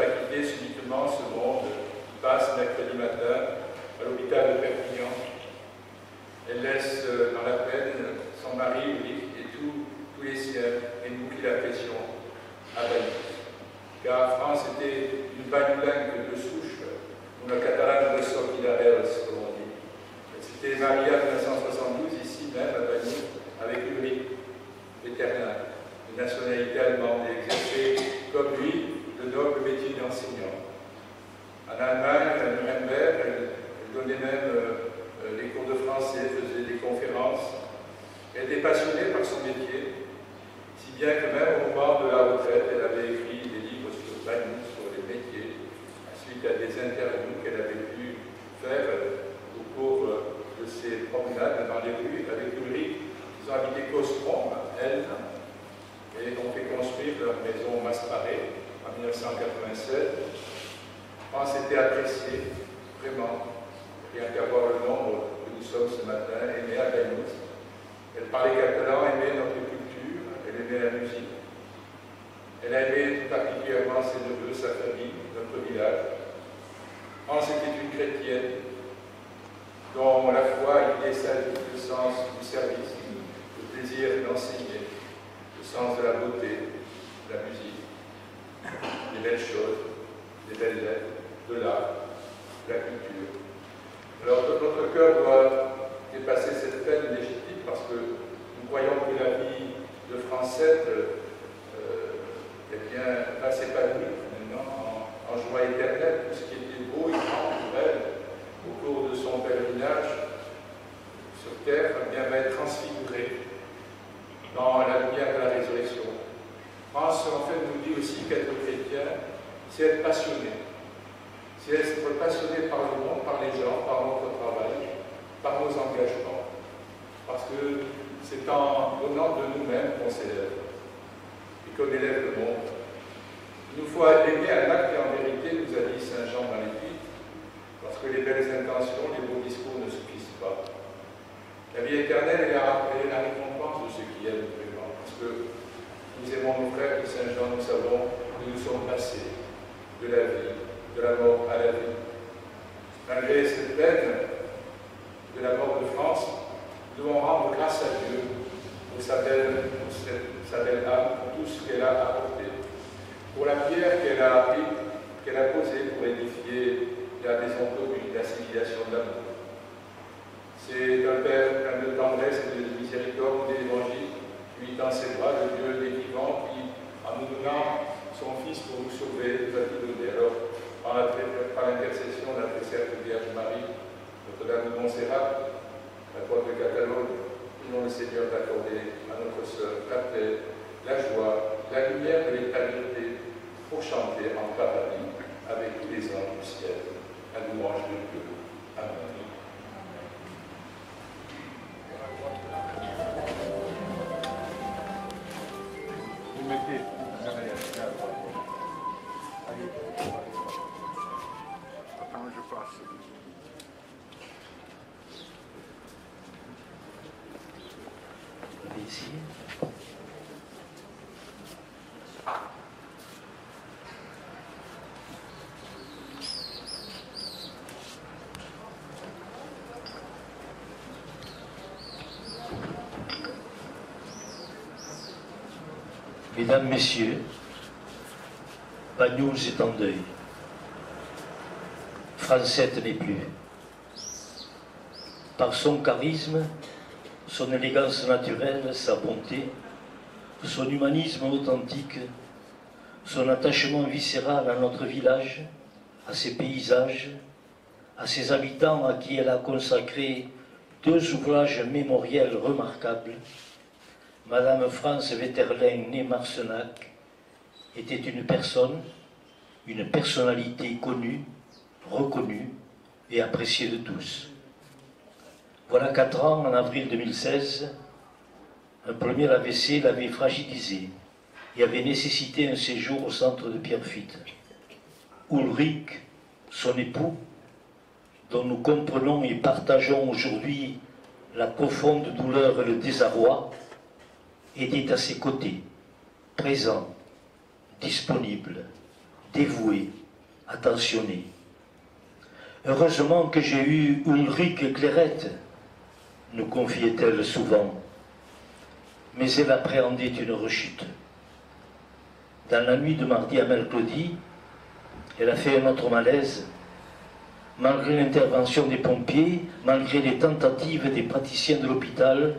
quitté subitement ce monde qui passe mercredi matin à l'hôpital de Perpignan. Elle laisse dans la peine son mari, Ulrich, et tous les siens, et nous qui l'apprécions à Bagnous. Car France était une bagnolingue de souche, una catalane de Sorquilareos, comme on dit. Elle s'était mariée en 1972, ici même, à Bagnous, avec Ulrich, vétérinaire, de nationalité allemande, et exerçait, comme lui, le noble métier d'enseignant. En Allemagne, à Nuremberg, elle donnait même les cours de français, faisait des conférences. Elle était passionnée par son métier, si bien que même au moment de la retraite, elle avait écrit des livres sur Bagnous, sur les métiers, suite à des interviews qu'elle avait pu faire au cours de ses promenades dans les rues avec Ulrich. Ils ont habité Costrom, elle, et ont fait construire leur maison Masparé en 1987. France était appréciée, vraiment, rien qu'à voir le nombre que nous sommes ce matin, aimée à Bagnous. Elle parlait catalan, aimait notre culture, elle aimait la musique. Elle a aimé tout particulièrement ses neveux, sa famille, notre village. France était une chrétienne dont la foi était celle du sens du service, le plaisir d'enseigner, le sens de la beauté, de la musique, des belles choses, des belles lettres, de l'art, de la culture. Alors notre cœur doit dépasser cette peine légitime parce que nous croyons que la vie de Francette va s'épanouir maintenant en joie éternelle. Tout ce qui était beau et grand pour elle au cours de son pèlerinage sur terre va être transfiguré dans la lumière de la résurrection. France, en fait, nous dit aussi qu'être chrétien, c'est être passionné. C'est être passionné par le monde, par les gens, par notre travail, par nos engagements. Parce que c'est en donnant de nous-mêmes qu'on s'élève et qu'on élève le monde. Il nous faut aimer à l'acte et en vérité, nous a dit Saint Jean dans l'Épître, parce que les belles intentions, les beaux discours ne suffisent pas. La vie éternelle est la récompense de ceux qui aiment vraiment. Parce que nous aimons nos frères, dit Saint Jean, nous savons que nous sommes passés de la vie, de la mort à la vie. Malgré cette peine de la mort de France, nous devons rendre grâce à Dieu pour sa belle âme, pour tout ce qu'elle a apporté, pour la pierre qu'elle a posée pour édifier la maison commune, la civilisation de l'amour. C'est un Père plein de tendresse et de miséricorde de l'Évangile qui tend ses bras, le Dieu des vivants, qui, en nous donnant son Fils pour nous sauver, nous a tout donné. Alors, par l'intercession de la très sainte Vierge Marie, Notre-Dame de Montserrat, la porte de Catalogne, prions le Seigneur d'accorder à notre sœur la paix, la joie, la lumière de l'éternité, pour chanter en paradis avec tous les anges du ciel, à louange de Dieu. Amen. Vous mettez attends, je passe. Ici. Mesdames, Messieurs, Bagnous est en deuil. Francette n'est plus. Par son charisme, son élégance naturelle, sa bonté, son humanisme authentique, son attachement viscéral à notre village, à ses paysages, à ses habitants à qui elle a consacré 2 ouvrages mémoriels remarquables, Madame France Vetterlen, née Marcenac, était une personne, une personnalité connue, reconnue et appréciée de tous. Voilà 4 ans, en avril 2016, un premier AVC l'avait fragilisé et avait nécessité un séjour au centre de Pierrefitte. Ulrich, son époux, dont nous comprenons et partageons aujourd'hui la profonde douleur et le désarroi, était à ses côtés, présent, disponible, dévoué, attentionné. Heureusement que j'ai eu Ulrike Clairette, nous confiait-elle souvent, mais elle appréhendait une rechute. Dans la nuit de mardi à mercredi, elle a fait un autre malaise. Malgré l'intervention des pompiers, malgré les tentatives des praticiens de l'hôpital,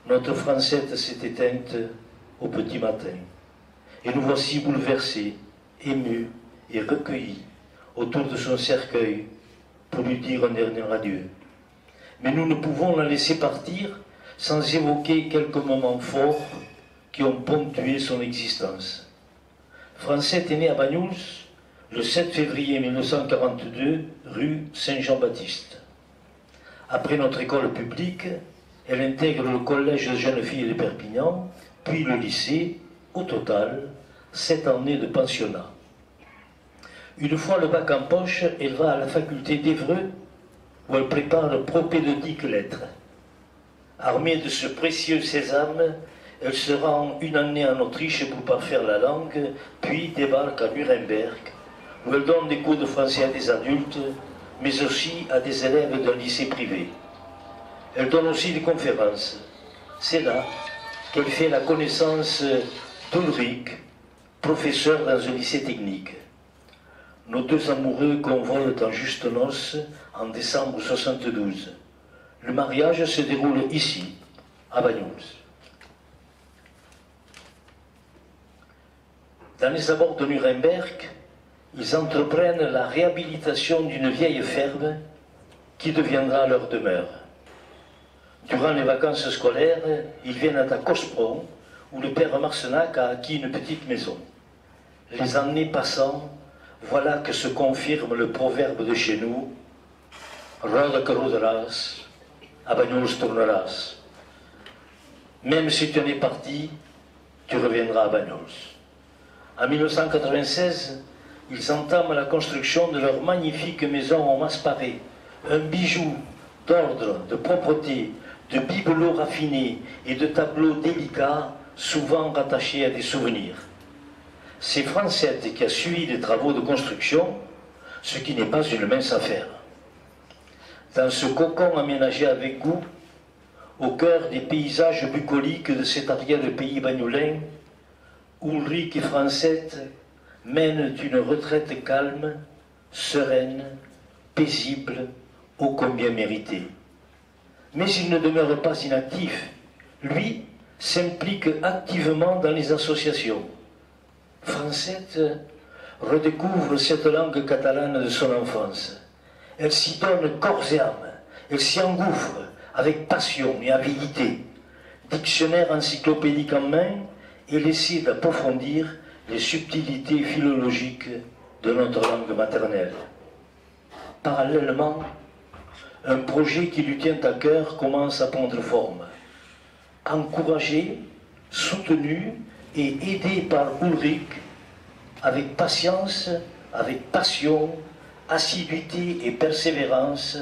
notre Francette s'est éteinte au petit matin. Et nous voici bouleversés, émus et recueillis autour de son cercueil pour lui dire un dernier adieu. Mais nous ne pouvons la laisser partir sans évoquer quelques moments forts qui ont ponctué son existence. Francette est née à Banyuls le 7 février 1942, rue Saint-Jean-Baptiste. Après notre école publique, elle intègre le collège de jeunes filles de Perpignan, puis le lycée, au total, 7 années de pensionnat. Une fois le bac en poche, elle va à la faculté d'Évreux, où elle prépare le propédeutique lettres. Armée de ce précieux sésame, elle se rend une année en Autriche pour parfaire la langue, puis débarque à Nuremberg, où elle donne des cours de français à des adultes, mais aussi à des élèves d'un lycée privé. Elle donne aussi des conférences. C'est là qu'elle fait la connaissance d'Ulrich, professeur dans un lycée technique. Nos deux amoureux convolent en juste noces en décembre 1972. Le mariage se déroule ici, à Banyuls. Dans les abords de Nuremberg, ils entreprennent la réhabilitation d'une vieille ferme qui deviendra leur demeure. Durant les vacances scolaires, ils viennent à Cospron, où le père Marcenac a acquis une petite maison. Les années passant, voilà que se confirme le proverbe de chez nous, « Rode que roderas, à Banyuls tourneras ». Même si tu en es parti, tu reviendras à Banyuls. En 1996, ils entament la construction de leur magnifique maison en Masparé, un bijou d'ordre, de propreté, de bibelots raffinés et de tableaux délicats, souvent rattachés à des souvenirs. C'est Francette qui a suivi les travaux de construction, ce qui n'est pas une mince affaire. Dans ce cocon aménagé avec goût, au cœur des paysages bucoliques de cet arrière-pays bagnoulin, Ulrich et Francette mènent une retraite calme, sereine, paisible, ô combien méritée. Mais il ne demeure pas inactif. Lui s'implique activement dans les associations. Francette redécouvre cette langue catalane de son enfance. Elle s'y donne corps et âme. Elle s'y engouffre avec passion et avidité. Dictionnaire encyclopédique en main, elle essaie d'approfondir les subtilités philologiques de notre langue maternelle. Parallèlement, un projet qui lui tient à cœur commence à prendre forme. Encouragé, soutenu et aidé par Ulrich, avec patience, avec passion, assiduité et persévérance,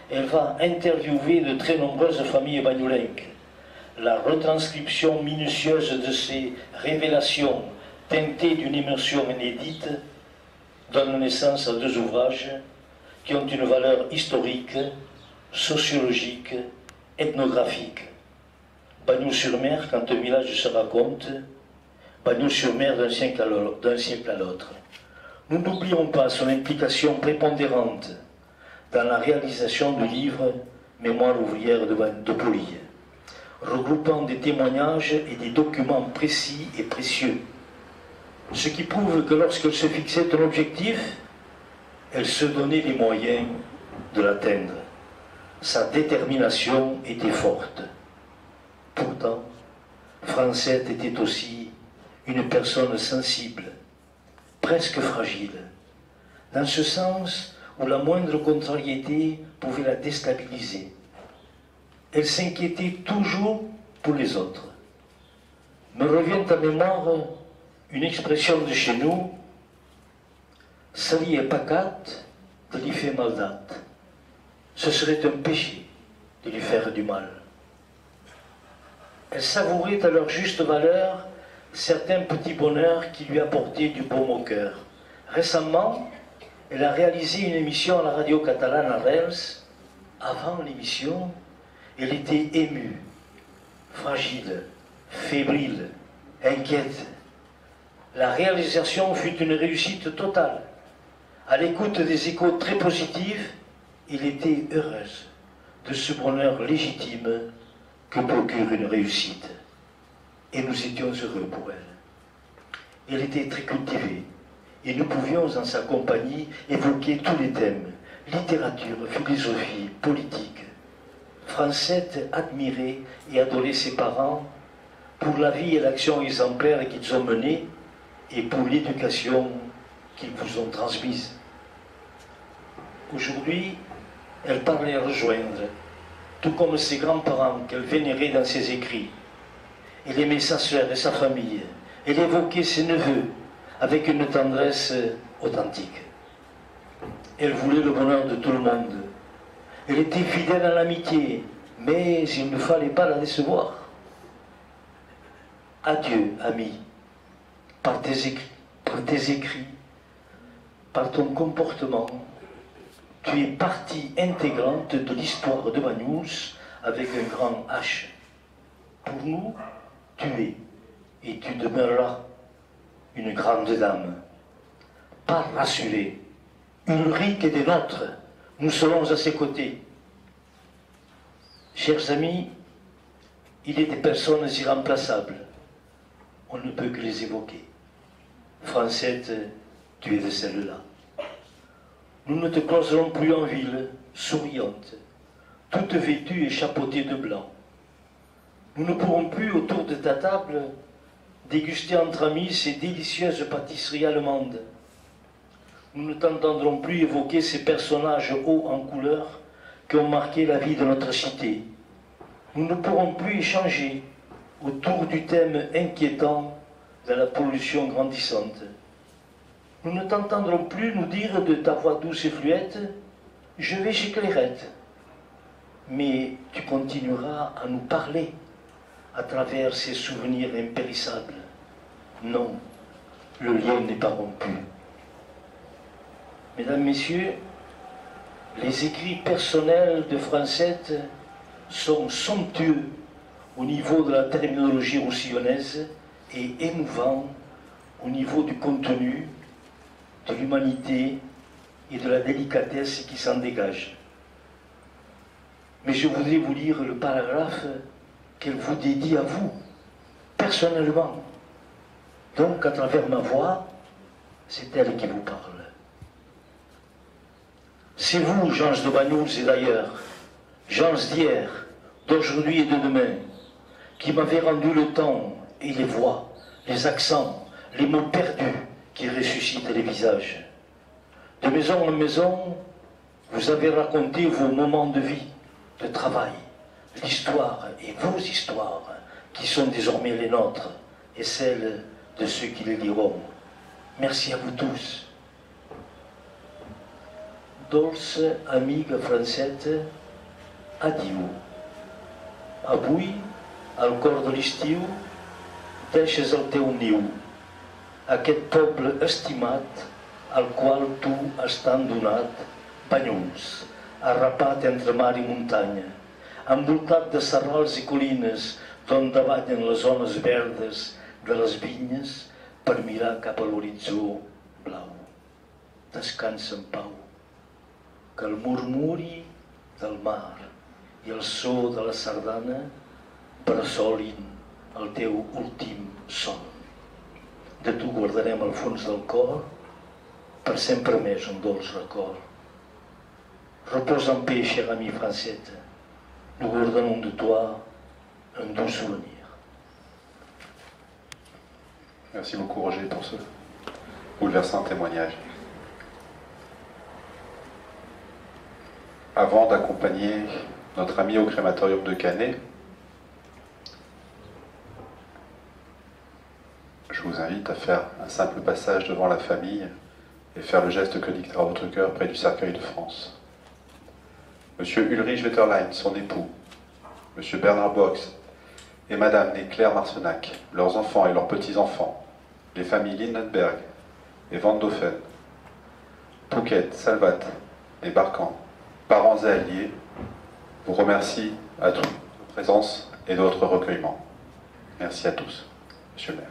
elle va interviewer de très nombreuses familles bagnoulenques. La retranscription minutieuse de ces révélations teintées d'une immersion inédite donne naissance à 2 ouvrages qui ont une valeur historique, sociologique, ethnographique. Bagnols-sur-Mer, quand un village se raconte, Bagnols-sur-Mer d'un siècle à l'autre. Nous n'oublions pas son implication prépondérante dans la réalisation du livre Mémoire ouvrière de Paulie, regroupant des témoignages et des documents précis et précieux, ce qui prouve que lorsqu'elle se fixait un objectif, elle se donnait les moyens de l'atteindre. Sa détermination était forte. Pourtant, Francette était aussi une personne sensible, presque fragile, dans ce sens où la moindre contrariété pouvait la déstabiliser. Elle s'inquiétait toujours pour les autres. Me revient à mémoire une expression de chez nous, « Sali est pacat de lui faire maldat ». Ce serait un péché de lui faire du mal. Elle savourait à leur juste valeur certains petits bonheurs qui lui apportaient du baume au cœur. Récemment, elle a réalisé une émission à la radio catalane à Reus. Avant l'émission, elle était émue, fragile, fébrile, inquiète. La réalisation fut une réussite totale. À l'écoute des échos très positifs, elle était heureuse de ce bonheur légitime que procure une réussite. Et nous étions heureux pour elle. Elle était très cultivée et nous pouvions en sa compagnie évoquer tous les thèmes, littérature, philosophie, politique. Francette admirait et adorait ses parents pour la vie et l'action exemplaire qu'ils ont menée et pour l'éducation qu'ils vous ont transmise. Aujourd'hui, elle part les rejoindre, tout comme ses grands-parents qu'elle vénérait dans ses écrits. Elle aimait sa sœur et sa famille. Elle évoquait ses neveux avec une tendresse authentique. Elle voulait le bonheur de tout le monde. Elle était fidèle à l'amitié, mais il ne fallait pas la décevoir. Adieu, ami, par tes écrits, par ton comportement, tu es partie intégrante de l'histoire de Banyuls avec un grand H. Pour nous, tu es et tu demeureras une grande dame. Pas rassurée, Ulrich est des nôtres, nous serons à ses côtés. Chers amis, il est des personnes irremplaçables. On ne peut que les évoquer. Francette, tu es de celle-là. Nous ne te croiserons plus en ville, souriante, toute vêtue et chapeautée de blanc. Nous ne pourrons plus, autour de ta table, déguster entre amis ces délicieuses pâtisseries allemandes. Nous ne t'entendrons plus évoquer ces personnages hauts en couleur qui ont marqué la vie de notre cité. Nous ne pourrons plus échanger autour du thème inquiétant de la pollution grandissante. Nous ne t'entendrons plus nous dire de ta voix douce et fluette « Je vais chez Clairette ». Mais tu continueras à nous parler à travers ces souvenirs impérissables. Non, le lien n'est pas rompu. Mesdames, Messieurs, les écrits personnels de Francette sont somptueux au niveau de la terminologie roussillonnaise et émouvants au niveau du contenu, de l'humanité et de la délicatesse qui s'en dégage. Mais je voudrais vous lire le paragraphe qu'elle vous dédie à vous, personnellement. Donc, à travers ma voix, c'est elle qui vous parle. C'est vous, gens de Banyuls et d'ailleurs, gens d'hier, d'aujourd'hui et de demain, qui m'avez rendu le temps et les voix, les accents, les mots perdus qui ressuscitent les visages. De maison en maison, vous avez raconté vos moments de vie, de travail, l'histoire et vos histoires, qui sont désormais les nôtres et celles de ceux qui les liront. Merci à vous tous. Dolce amiga Francette, adieu. Avui, al cor de l'estiu, deixes el teu niu, aquest poble estimat al qual tu has tant donat, Banyuls, arrapat entre mar i muntanya, envoltat de serrals i collines d'on davallen les zones verdes de les vinyes per mirar cap a l'horitzó blau. Descansa en pau, que el murmuri del mar i el so de la sardana bressolin el teu últim son. De tu guardarem al fons del cor per sempre més un dolç record. Repose en paix, chère amie Francette. Nous gardons de toi un doux souvenir. Merci beaucoup Roger pour ce bouleversant témoignage. Avant d'accompagner notre ami au crématorium de Canet, je vous invite à faire un simple passage devant la famille et faire le geste que dictera votre cœur près du cercueil de France. Monsieur Ulrich Wetterlein, son époux, Monsieur Bernard Box et Madame née Claire Marcenac, leurs enfants et leurs petits-enfants, les familles Lindenberg et Van Doffen, Phuket, Salvat et Barkhane, parents et alliés, vous remercie à tous de votre présence et de votre recueillement. Merci à tous. Monsieur le maire.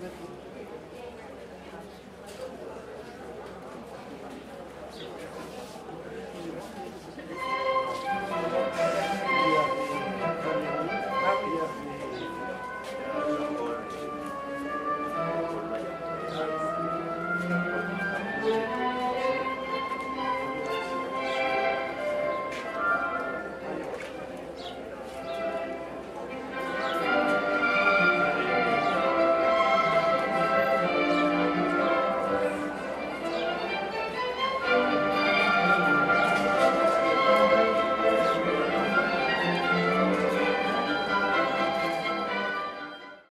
Gracias.